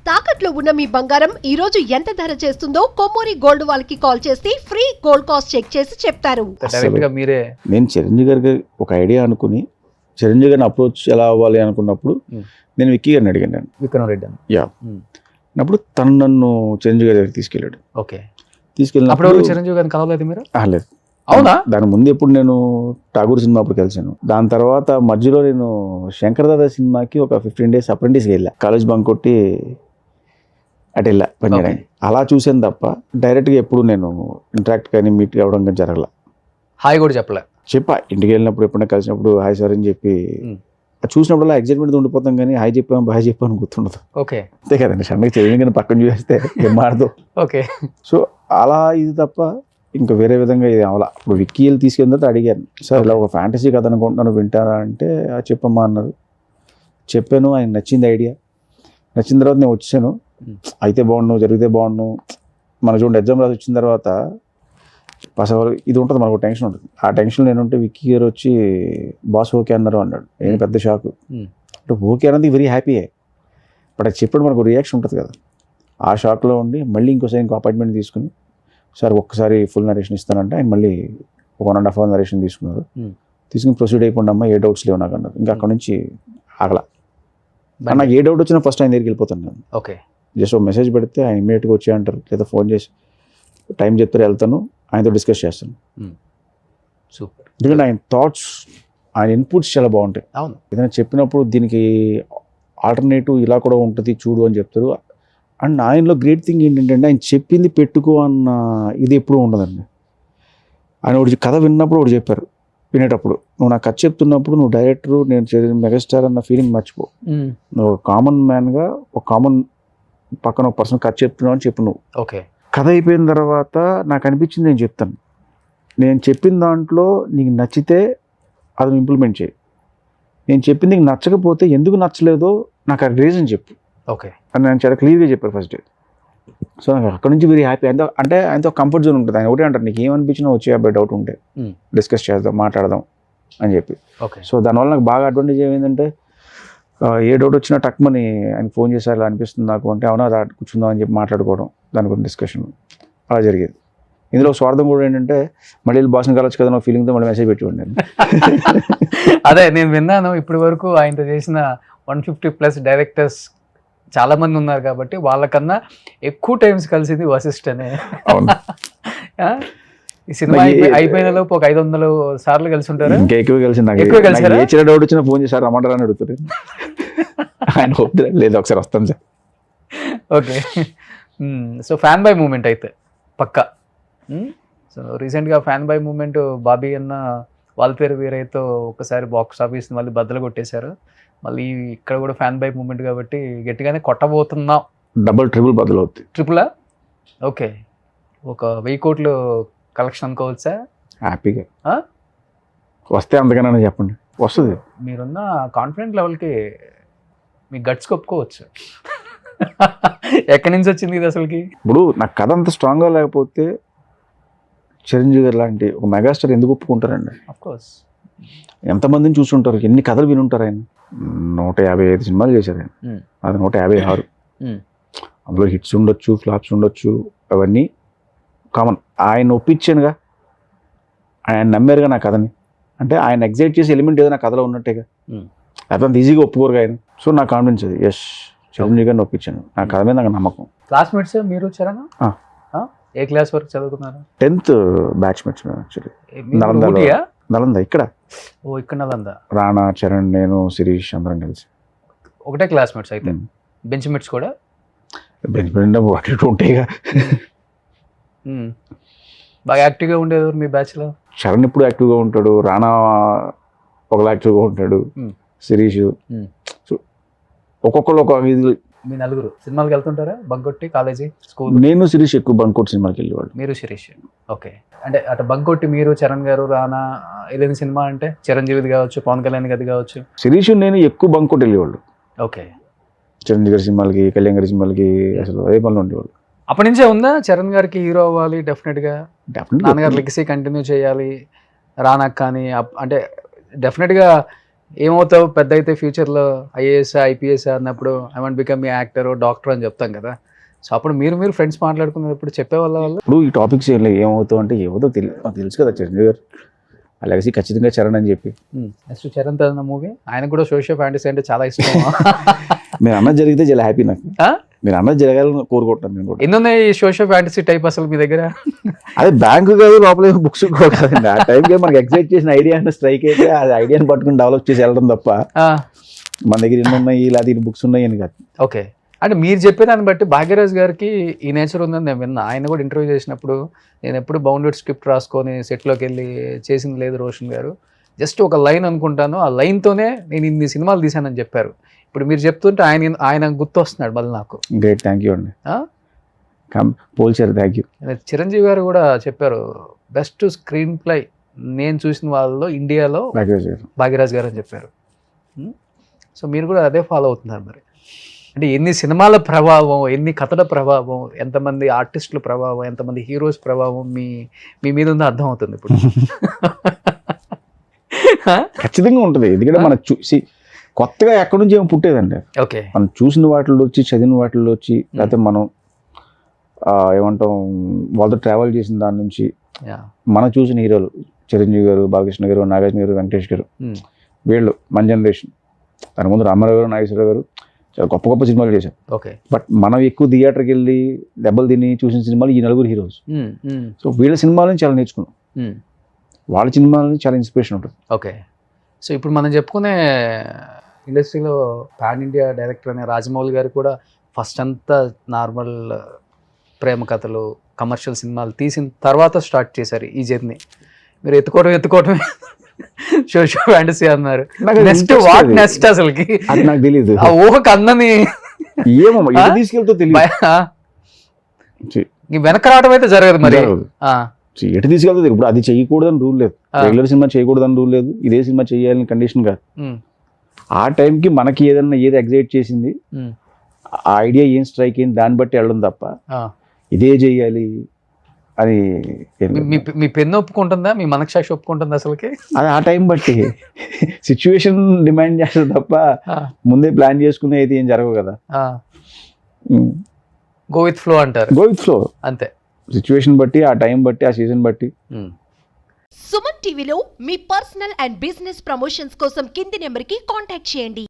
తాకట్లో ఉన్న మీ బంగారం ఈ రోజు ఎంత ధర చేస్తుందో కొమ్మూరి గోల్డ్ వాళ్ళకి కాల్ చేసి ఫ్రీ గోల్డ్ కాస్ట్ చెక్ చేసి చెప్తారు. డైరెక్ట్ గా మీరే నేను చిరంజీవి గారికి ఒక ఐడియా అనుకుని చిరంజీవి గారిని అప్రోచ్ ఎలా అవ్వాలి అనుకున్నప్పుడు నేను విక్కీ గారిని అడిగాను. విక్రమ్ రెడ్డి అని. యా అప్పుడు తను నన్ను చిరంజీవి గారి దగ్గరికి తీసుకెళ్ళాడు. ఓకే, తీసుకెళ్ళినప్పుడు అప్పుడు చిరంజీవి గారిని కలవలేదు మీరు? లేదు. అవునా? దాని ముందు ఎప్పుడు నేను ఠాగూర్ సినిమా అప్పుడు కలిసాను. దాని తర్వాత మధ్యలో నేను శంకర్ దాదా సినిమాకి ఒక 15 days అప్రెంటిస్కి వెళ్ళా. కాలేజ్ బంక్ కొట్టి అటు వెళ్ళా పనిచేయడానికి. అలా చూసాను తప్ప డైరెక్ట్గా ఎప్పుడు నేను ఇంటరాక్ట్ కానీ మీట్ అవ్వడం కానీ జరగల. హాయ్ కూడా చెప్పలే? చెప్పా, ఇంటికి వెళ్ళినప్పుడు ఎప్పుడైనా కలిసినప్పుడు హాయ్ సార్ అని చెప్పి చూసినప్పుడు అలా ఎగ్జైట్మెంట్ ఉండిపోతాం కానీ హాయ్ చెప్పాము బాయ్ చెప్పాను గుర్తుండదు. ఓకే, అంతే కదండి. సడన్గా చిరంజీవి పక్కన చూసేస్తే ఏం మారదు. ఓకే. సో అలా ఇది తప్ప ఇంకా వేరే విధంగా ఇది అవలా. ఇప్పుడు విక్కీ వెళ్ళి తీసుకెళ్ళిన తర్వాత అడిగాను, సార్ ఇలా ఒక ఫ్యాంటసీ కథ అనుకుంటున్నాను వింటారా అంటే చెప్పమ్మా అన్నారు. చెప్పాను, ఆయన నచ్చింది ఐడియా. నచ్చిన తర్వాత నేను వచ్చాను. అయితే బాగుండు, జరిగితే బాగుండు. మన చూడండి ఎగ్జామ్ రాసి వచ్చిన తర్వాత అసలు ఇది ఉంటుంది, మనకు టెన్షన్ ఉంటుంది. ఆ టెన్షన్ నేను ఉంటే విక్కీ గారు వచ్చి బాస్ ఓకే అన్నారు అన్నాడు. నేను పెద్ద షాక్. అంటే ఓకే అన్నది వెరీ హ్యాపీయే, బట్ అది చెప్పడం మనకు రియాక్షన్ ఉంటుంది కదా. ఆ షాక్లో ఉండి మళ్ళీ ఇంకోసారి ఇంకో అపాయింట్మెంట్ తీసుకుని సార్ ఒక్కసారి ఫుల్ నరేషన్ ఇస్తానంటే ఆయన మళ్ళీ 1.5 hour నరేషన్ తీసుకున్నారు. తీసుకుని ప్రొసీడ్ అయిపోండి అమ్మా, ఏ డౌట్స్ లేవు నాకు అన్నారు. ఇంకా అక్కడ నుంచి ఆగల. నాకు ఏ డౌట్ వచ్చినా ఫస్ట్ ఆయన దగ్గరికి వెళ్ళిపోతాను నేను. ఓకే, జస్ట్ ఒక మెసేజ్ పెడితే ఆయన ఇమీడియట్గా వచ్చే అంటారు, లేదా ఫోన్ చేసి టైం చెప్తారు, వెళ్తాను, ఆయనతో డిస్కస్ చేస్తాను. సూపర్. ఎందుకంటే ఆయన థాట్స్, ఆయన ఇన్పుట్స్ చాలా బాగుంటాయి. అవును, ఏదైనా చెప్పినప్పుడు దీనికి ఆల్టర్నేటివ్ ఇలా కూడా ఉంటుంది చూడు అని చెప్తారు. అండ్ ఆయనలో గ్రేట్ థింగ్ ఏంటంటే ఆయన చెప్పింది పెట్టుకో అన్న ఇది ఎప్పుడూ ఉండదండి. ఆయన ఒకటి కథ విన్నప్పుడు ఒకటి చెప్పారు, వినేటప్పుడు నువ్వు నాకు కథ చెప్తున్నప్పుడు నువ్వు డైరెక్టర్, నేను మెగాస్టార్ అన్న ఫీలింగ్ మర్చిపో. నువ్వు ఒక కామన్ మ్యాన్గా ఒక కామన్ పక్కన ఒక పర్సన్ కథ చెప్తున్నావు అని చెప్పు నువ్వు. ఓకే, కథ అయిపోయిన తర్వాత నాకు అనిపించింది నేను చెప్తాను. నేను చెప్పిన దాంట్లో నీకు నచ్చితే అది ఇంప్లిమెంట్ చేయి. నేను చెప్పింది నీకు నచ్చకపోతే ఎందుకు నచ్చలేదో నాకు ఆ రీజన్ చెప్పు. ఓకే అని నేను చాలా క్లియర్గా చెప్పారు ఫస్ట్ డే. సో నాకు అక్కడ నుంచి వెరీ హ్యాపీ. అంటే ఆయనతో కంఫర్ట్ జోన్ ఉంటుంది. ఆయన ఒకటే అంటారు, నీకు ఏమనిపించినా వచ్చే అబ్బాయి డౌట్ ఉంటే డిస్కస్ చేద్దాం, మాట్లాడదాం అని చెప్పి. ఓకే. సో దానివల్ల నాకు బాగా అడ్వాంటేజ్ ఏమైందంటే ఏ డౌట్ వచ్చినా టక్మని ఆయన ఫోన్ చేశారు, ఇలా అనిపిస్తుంది నాకు అంటే అవునా రా కూర్చుందాం అని చెప్పి మాట్లాడుకోవడం, దాని గురించి డిస్కషన్ అలా జరిగేది. ఇందులో స్వార్థం కూడా ఏంటంటే మళ్ళీ బాస్ని కలవచ్చు కదా ఫీలింగ్తో మళ్ళీ మెసేజ్ పెట్టివ్వండి నేను. అదే నేను విన్నాను. ఇప్పటి వరకు ఆయనతో చేసిన 150+ డైరెక్టర్స్ చాలా మంది ఉన్నారు కాబట్టి వాళ్ళకన్నా ఎక్కువ టైమ్స్ కలిసింది వశిష్ఠ్ అనే. అవును. ఈ సినిమా అయిపోయిన లోపు ఒక 500 సార్లు కలిసి ఉంటారు. ఇంకా ఎక్కువ కలిసింది. ఎక్కువ కలిసారా? ఏ చిన్న డౌట్ వచ్చినా ఫోన్ చేశారు, రమ్మంటారా అని అడుగుతారు. ఆయన లేదు ఒకసారి వస్తాను sir. Okay. So fan by moment అయితే పక్కా. సో రీసెంట్గా ఫ్యాన్ బై మూమెంట్ బాబీ అన్న వాళ్ళ పేరు వీరైతో ఒకసారి బాక్స్ ఆఫీస్ మళ్ళీ బద్దలు కొట్టేశారు. మళ్ళీ ఇక్కడ కూడా ఫ్యాన్ బై మూమెంట్ కాబట్టి గట్టిగానే కొట్టబోతున్నాం. డబుల్ ట్రిపుల్ బదులు అవుతుంది. ట్రిపులా? ఓకే, ఒక 1000 కోట్లు కలెక్షన్ అనుకోవచ్చా? హ్యాపీగా వస్తే అంతకన్నా చెప్పండి, వస్తుంది. మీరున్న కాన్ఫిడెంట్ లెవెల్కి మీ గట్స్ ఒప్పుకోవచ్చు. ఎక్కడి నుంచి వచ్చింది ఇది అసలుకి? ఇప్పుడు నాకు కథ అంత స్ట్రాంగ్గా లేకపోతే చిరంజీవి గారు లాంటి ఒక మెగాస్టార్ ఎందుకు ఒప్పుకుంటారండి? అఫ్కోర్స్. ఎంతమందిని చూసుంటారు, ఎన్ని కథలు వినుంటారు. ఆయన 155 సినిమాలు చేశారు. ఆయన అది 156. అందులో హిట్స్ ఉండొచ్చు, ఫ్లాప్స్ ఉండొచ్చు, అవన్నీ కామన్. ఆయన ఒప్పించానుగా, ఆయన నమ్మారుగా నా కథని. అంటే ఆయన ఎగ్జైట్ చేసే ఎలిమెంట్ ఏదో నా కథలో ఉన్నట్టేగా. అంత ఈజీగా ఒప్పుకోరుగా ఆయన. సో నాకు కాన్ఫిడెన్స్ అది. ఎస్, చిరంజీవి గారిని ఒప్పించాను. నా కథ మీద నాకు నమ్మకం. క్లాస్మేట్స్ మీరు చరణ్? ఏ క్లాస్ వరకు చదువుకున్నారు? 10th batchmates actually. నలంద ఇక్కడ. ఓ, ఇక్కడ నలంద. రాణా, చరణ్, నేను, శిరీష్ అందరం కలిసి ఒకటే క్లాస్మేట్స్ అయితే. బెంచ్ మేట్స్ కూడా? బెంచ్ మేట్ ఉంటాయిగా. బాగా యాక్టివ్గా ఉండేది మీ బ్యాచ్లో? చరణ్ ఇప్పుడు యాక్టివ్గా ఉంటాడు, రాణా ఒకలా యాక్టివ్గా ఉంటాడు, శిరీష్. సో ఒక్కొక్కరు ఒక ఇది. మీ నలుగురు సినిమాలకు వెళ్తుంటారా? బంకొట్టి కాలేజీ, స్కూల్? నేను శిరీష్ ఎక్కువ బంకొట్టి సినిమాకి వెళ్ళేవాడు. మీరు శిరీష్? ఓకే. అంటే అటు బంకొట్టి మీరు, చరణ్ గారు, రానా ఏదైనా సినిమా అంటే చిరంజీవిది కావచ్చు, పవన్ కళ్యాణ్ గది కావచ్చు. శిరీష్ నేను ఎక్కువ బంకొట్టి వెళ్ళేవాళ్ళు. ఓకే. చిరంజీవి గారి సినిమాలకి, కళ్యాణ్ గారి సినిమాలకి అసలు అదే పనులు ఉండేవాళ్ళు. అప్పటి నుంచే ఉందా చరణ్ గారికి హీరో అవ్వాలి, డెఫినెట్గా నాన్నగారు లెగసీ కంటిన్యూ చేయాలి, రానాక్ కానీ అంటే డెఫినెట్గా ఏమవుతావు పెద్ద అయితే ఫ్యూచర్లో ఐఏఎస్ ఐపీఎస్ అన్నప్పుడు I want become a actor doctor అని చెప్తాం కదా. సో అప్పుడు మీరు ఫ్రెండ్స్ మాట్లాడుకున్నప్పుడు చెప్పేవాళ్ళ వాళ్ళు ఇప్పుడు ఈ టాపిక్స్ ఏం లేదు, ఏమవుతావు అంటే ఏమవుతావు తెలుసు కదా చిరంజీవి గారు ఆ లెగసీ ఖచ్చితంగా చరణ్ అని చెప్పి. నెక్స్ట్ చరణ్ తన మూవీ ఆయన కూడా సోషల్ ఫ్యాంటసీ అంటే చాలా ఇష్టం. మీరు అన్నది జరిగితే చాలా హ్యాపీ నాకు. ఆ? మీరు అన్నది జరగాలని కోరుకుంటాను నేను కూడా. ఎన్ని ఉన్నాయి ఈ సోషల్ ఫ్యాంటసీ టైప్ అసలు మీ దగ్గర? అదే బ్యాంకు కాదు లోపల బుక్స్ కాదండి. ఆ టైంకి మనకి ఎగ్జైట్ చేసిన ఐడియా అంటే స్ట్రైక్ అయితే ఆ ఐడియాని పట్టుకుని డెవలప్ చేసి వెళ్ళడం తప్ప మన దగ్గర ఎన్ని ఉన్నాయి ఇలా దీని బుక్స్ ఉన్నాయి అని కాదు. ఓకే, అంటే మీరు చెప్పేదాన్ని బట్టి భాగ్యరాజ్ గారికి ఈ నేచర్ ఉందని నేను విన్నా. ఆయన కూడా ఇంటర్వ్యూ చేసినప్పుడు నేను ఎప్పుడు బౌండెడ్ స్క్రిప్ట్ రాసుకొని సెట్లోకి వెళ్ళి చేసింది లేదు రోషన్ గారు, జస్ట్ ఒక లైన్ అనుకుంటాను, ఆ లైన్తోనే నేను ఇన్ని సినిమాలు తీశానని చెప్పారు. ఇప్పుడు మీరు చెప్తుంటే ఆయన గుర్తు వస్తున్నాడు మళ్ళీ నాకు. గ్రేట్, థ్యాంక్ యూ అండి. పోల్చారు, థ్యాంక్ యూ. చిరంజీవి గారు కూడా చెప్పారు బెస్ట్ స్క్రీన్ ప్లే నేను చూసిన వాళ్ళలో ఇండియాలో భాగ్యరాజ్ గారు అని చెప్పారు. సో మీరు కూడా అదే ఫాలో అవుతున్నారు మరి. అంటే ఎన్ని సినిమాల ప్రభావం, ఎన్ని కథల ప్రభావం, ఎంతమంది ఆర్టిస్టుల ప్రభావం, ఎంతమంది హీరోస్ ప్రభావం మీ మీద ఉందో అర్థం అవుతుంది ఇప్పుడు. ఖచ్చితంగా ఉంటుంది, ఎందుకంటే మనం చూసి కొత్తగా ఎక్కడి నుంచి ఏమో పుట్టేదండి. ఓకే, మనం చూసిన వాటిల్లో వచ్చి చదివిన వాటిల్లో వచ్చి లేకపోతే మనం ఏమంటాం వాళ్ళతో ట్రావెల్ చేసిన దాని నుంచి మనం చూసిన హీరోలు చిరంజీవి గారు, బాలకృష్ణ గారు, నాగార్జున గారు, వెంకటేష్ గారు, వీళ్ళు మన జనరేషన్. దాని ముందు రామారావు గారు, నాగేశ్వరరావు గారు చాలా గొప్ప గొప్ప సినిమాలు చేశారు. ఓకే, బట్ మనం ఎక్కువ థియేటర్కి వెళ్ళి దెబ్బలు తిని చూసిన సినిమాలు ఈ నలుగురు హీరోస్. సో వీళ్ళ సినిమాల నుంచి చాలా నేర్చుకున్నాం, వాళ్ళ సినిమాల నుంచి చాలా ఇన్స్పిరేషన్ ఉంటుంది. ఓకే, సో ఇప్పుడు మనం చెప్పుకునే ఇండస్ట్రీలో పాన్ ఇండియా డైరెక్టర్ అనే రాజమౌళి గారు కూడా ఫస్ట్ అంతా నార్మల్ ప్రేమ కథలు, కమర్షియల్ సినిమాలు తీసిన తర్వాత స్టార్ట్ చేశారు ఈ జర్నీ. మీరు ఎత్తుకోవటమే సోషల్ ఫ్యాంటసీ అన్నారు. నెక్స్ట్ వాట్ నెక్స్ట్ అసలుకి అది నాకు తెలియదు. ఆ ఊహకు అందని ఏమో తీసుకెళ్తా తెలియదు. వెనక రావడం అయితే జరగదు మరి. ఎటు తీసుకెళ్తా తెలియదు. ఇప్పుడు అది చేయకూడదని రూల్ లేదు, రెగ్యులర్ సినిమా చేయకూడదని రూల్ లేదు, ఇదే సినిమా చేయాలని కండిషన్ కాదు. ఆ టైంకి మనకి ఏది ఎగ్జైట్ చేసింది, ఆ ఐడియా ఏం స్ట్రైక్ అయింది దాన్ని బట్టి వెళ్ళడం తప్ప ఇదే చెయ్యాలి అని. మీ పెన్ను ఒప్పుకుంటుందా, మీ మనసాక్షి ఒప్పుకుంటుందా అసలుకి? అది ఆ టైం బట్టి సిచ్యువేషన్ డిమాండ్ చేస్తుంది తప్ప ముందే ప్లాన్ చేసుకునే అయితే ఏం జరగవు కదా. గో విత్ ఫ్లో అంటారు. గో విత్ ఫ్లో అంతే, సిచ్యువేషన్ బట్టి, ఆ టైం బట్టి, ఆ సీజన్ బట్టి. సుమన్ టీవీలో మీ పర్సనల్ అండ్ బిజినెస్ ప్రమోషన్స్ కోసం కింది నెంబర్కి కాంటాక్ట్ చేయండి.